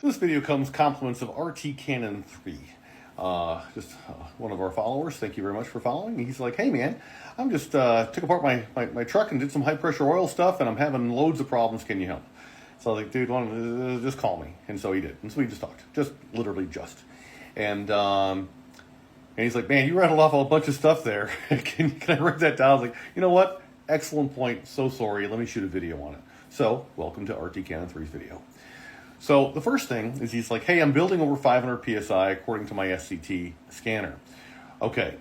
This video comes compliments of RT Cannon 3. One of our followers. Thank you very much for following. He's like, hey man, I'm just took apart my truck and did some high pressure oil stuff, and I'm having loads of problems. Can you help? So I was like, dude, just call me. And so he did. And so we just talked, literally just. And he's like, man, you rattled off a bunch of stuff there. Can I write that down? I was like, you know what? Excellent point. So sorry. Let me shoot a video on it. So welcome to RT Cannon 3's video. So the first thing is he's like, hey, I'm building over 500 PSI according to my SCT scanner. Okay,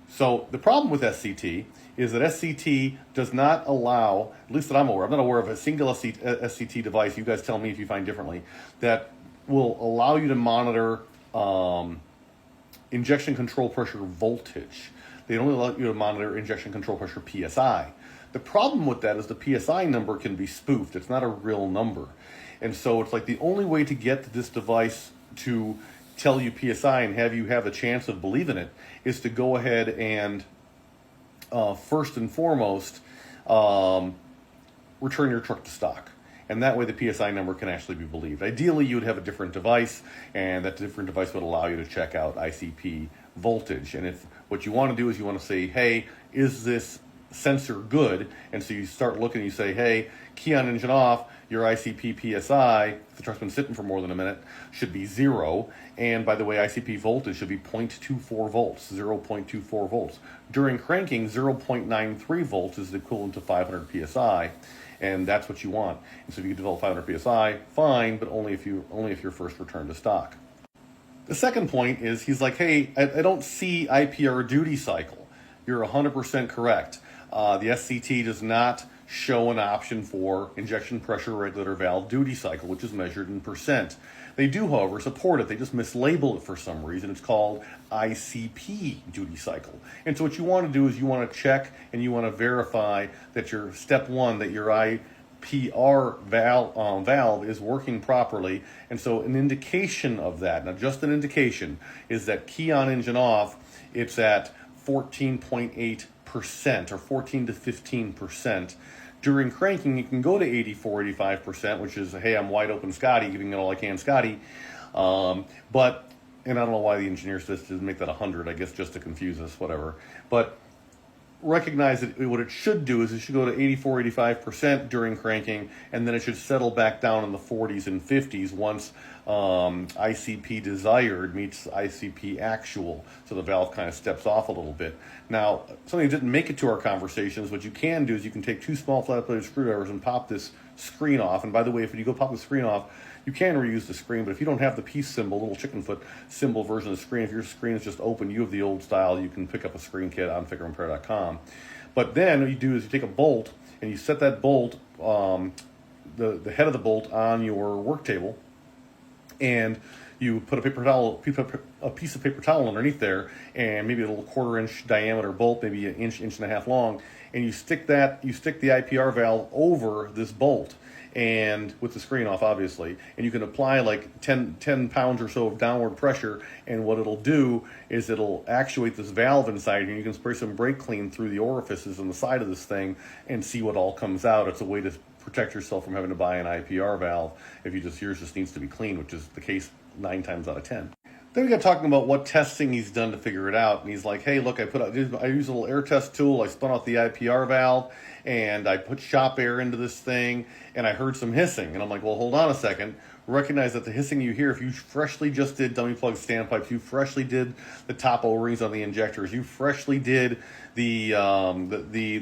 so the problem with SCT is that SCT does not allow, at least that I'm not aware of a single SCT device, you guys tell me if you find differently, that will allow you to monitor injection control pressure voltage. They only allow you to monitor injection control pressure PSI. The problem with that is the PSI number can be spoofed. It's not a real number. And so it's like the only way to get this device to tell you PSI and have you have a chance of believing it is to go ahead and first and foremost return your truck to stock. And that way the PSI number can actually be believed. Ideally, you would have a different device, and that different device would allow you to check out ICP voltage. And if what you want to do is you want to say, hey, is this sensor good? And so you start looking and you say, hey, key on engine off, your ICP PSI, if the truck's been sitting for more than a minute, should be 0. And by the way, ICP voltage should be 0.24 volts, 0.24 volts. During cranking, 0.93 volts is the equivalent to 500 PSI. And that's what you want. And so if you can develop 500 PSI, fine, but only if you're first returned to stock. The second point is he's like, hey, I don't see IPR duty cycle. You're 100% correct. The SCT does not show an option for injection pressure regulator valve duty cycle, which is measured in percent. They do, however, support it. They just mislabel it for some reason. It's called ICP duty cycle. And so what you want to do is you want to check and you want to verify that your step one, that your IPR valve is working properly. And so an indication of that, now just an indication, is that key on engine off, it's at 14.8% or 14 to 15%. During cranking, you can go to 84, 85%, which is, hey, I'm wide open Scotty, giving it all I can Scotty. And I don't know why the engineers didn't make that 100, I guess just to confuse us, whatever. But recognize that what it should do is it should go to 84, 85% during cranking, and then it should settle back down in the 40s and 50s once ICP desired meets ICP actual. So the valve kind of steps off a little bit. Now, something that didn't make it to our conversations, what you can do is you can take 2 small flat-bladed screwdrivers and pop this screen off. And by the way, if you go pop the screen off, you can reuse the screen, but if you don't have the peace symbol, little chicken foot symbol version of the screen, if your screen is just open, you have the old style, you can pick up a screen kit on FICMRepair.com. But then what you do is you take a bolt and you set that bolt, the head of the bolt on your work table, and you put a piece of paper towel underneath there, and maybe a little 1/4 inch diameter bolt, maybe an inch and a half long, and you stick the IPR valve over this bolt, and with the screen off, obviously, and you can apply like 10 pounds or so of downward pressure, and what it'll do is it'll actuate this valve inside, and you can spray some brake clean through the orifices on the side of this thing and see what all comes out. It's a way to protect yourself from having to buy an IPR valve if yours just needs to be clean, which is the case 9 times out of 10. Then we got talking about what testing he's done to figure it out, and he's like, hey, look, I used a little air test tool, I spun off the IPR valve, and I put shop air into this thing, and I heard some hissing. And I'm like, well, hold on a second. Recognize that the hissing you hear, if you freshly just did dummy plug standpipes, you freshly did the top O-rings on the injectors, you freshly did the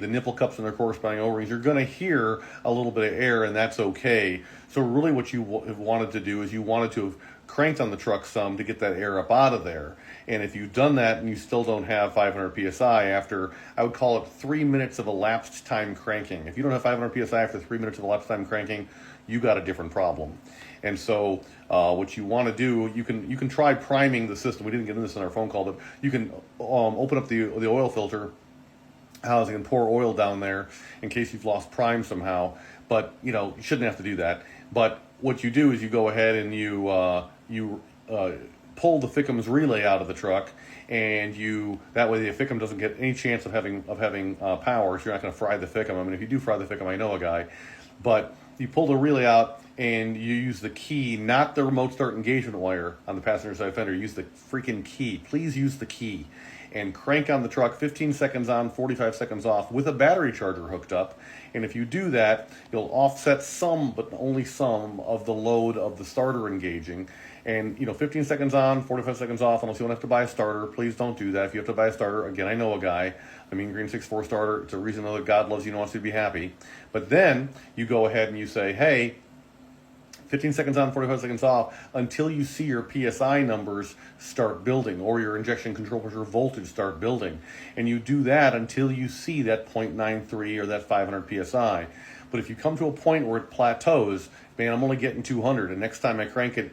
nipple cups and their corresponding O-rings, you're going to hear a little bit of air, and that's okay. So really what you have wanted to do is you wanted to have cranked on the truck some to get that air up out of there. And if you've done that and you still don't have 500 PSI after, I would call it 3 minutes of elapsed time cranking. If you don't have 500 PSI after 3 minutes of elapsed time cranking, you got a different problem. And so what you want to do, you can try priming the system. We didn't get into this in our phone call, but you can open up the oil filter housing and pour oil down there in case you've lost prime somehow. But you shouldn't have to do that. But what you do is you go ahead and you pull the FICM's relay out of the truck, and that way the FICM doesn't get any chance of having power. So you're not going to fry the FICM. I mean, if you do fry the FICM, I know a guy. But you pull the relay out, and you use the key, not the remote start engagement wire on the passenger side fender, use the freaking key. Please use the key and crank on the truck 15 seconds on, 45 seconds off with a battery charger hooked up. And if you do that, you'll offset some, but only some, of the load of the starter engaging. And 15 seconds on, 45 seconds off, unless you don't have to buy a starter, please don't do that. If you have to buy a starter, again, I know a guy, I mean Green 6.4 starter, it's a reason that God loves you and wants you to be happy. But then you go ahead and you say, hey, 15 seconds on, 45 seconds off, until you see your PSI numbers start building or your injection control pressure voltage start building. And you do that until you see that 0.93 or that 500 PSI. But if you come to a point where it plateaus, man, I'm only getting 200, and next time I crank it,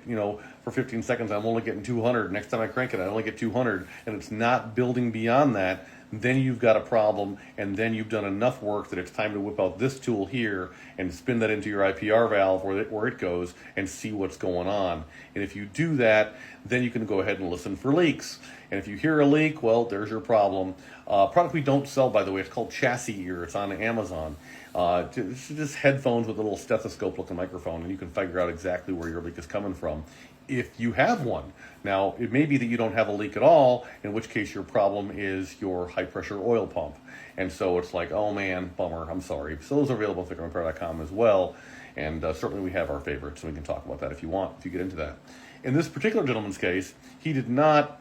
for 15 seconds, I'm only getting 200. Next time I crank it, I only get 200, and it's not building beyond that, then you've got a problem, and then you've done enough work that it's time to whip out this tool here and spin that into your IPR valve where it goes and see what's going on. And if you do that, then you can go ahead and listen for leaks. And if you hear a leak, well, there's your problem. Product we don't sell, by the way, it's called Chassis Ear. It's on Amazon. It's just headphones with a little stethoscope-looking microphone, and you can figure out exactly where your leak is coming from if you have one. Now, it may be that you don't have a leak at all, in which case your problem is your high-pressure oil pump. And so it's like, oh man, bummer, I'm sorry. So those are available at FICMRepair.com as well, and certainly we have our favorites, and we can talk about that if you want, if you get into that. In this particular gentleman's case, he did not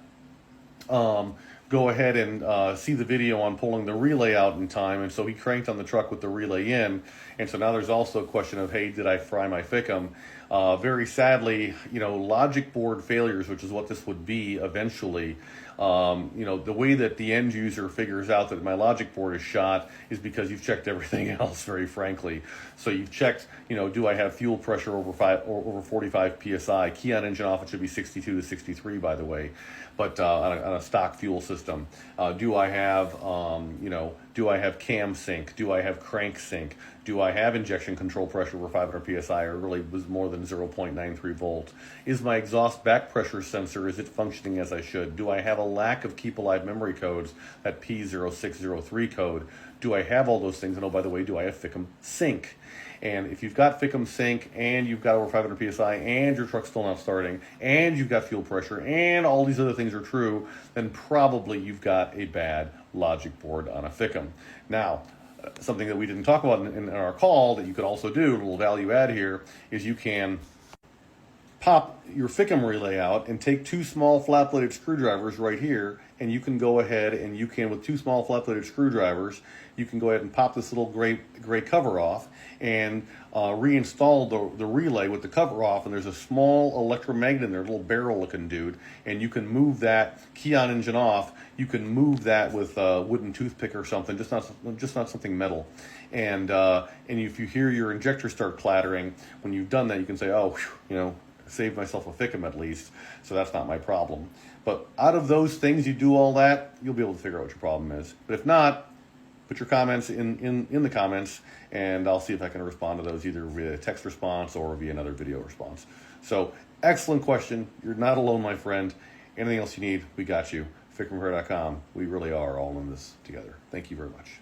go ahead and see the video on pulling the relay out in time, and so he cranked on the truck with the relay in, and so now there's also a question of, hey, did I fry my FICM? Very sadly, logic board failures, which is what this would be eventually, the way that the end user figures out that my logic board is shot is because you've checked everything else, very frankly. So you've checked, do I have fuel pressure over 45 PSI? Key on engine off, it should be 62 to 63, by the way, but on a stock fuel system. Do I have, do I have cam sync? Do I have crank sync? Do I have injection control pressure over 500 PSI or really was more than 0.93 volt? Is my exhaust back pressure sensor, is it functioning as I should? Do I have a lack of keep alive memory codes, that P0603 code? Do I have all those things? And oh, by the way, do I have FICM sync? And if you've got FICM sync and you've got over 500 PSI and your truck's still not starting and you've got fuel pressure and all these other things are true, then probably you've got a bad logic board on a FICM. Now, something that we didn't talk about in our call that you could also do, a little value add here, is you can pop your FICM relay out and take two small flat-bladed screwdrivers right here, and you can go ahead and you can, with two small flat-bladed screwdrivers, you can go ahead and pop this little gray cover off and reinstall the relay with the cover off, and there's a small electromagnet in there, a little barrel-looking dude, and you can move that key on engine off. You can move that with a wooden toothpick or something, just not something metal. And if you hear your injector start clattering, when you've done that, you can say, oh, saved myself a FICM at least, so that's not my problem. But out of those things, you do all that, you'll be able to figure out what your problem is. But if not, put your comments in the comments, and I'll see if I can respond to those either via text response or via another video response. So, excellent question. You're not alone, my friend. Anything else you need, we got you. FICMRepair.com. We really are all in this together. Thank you very much.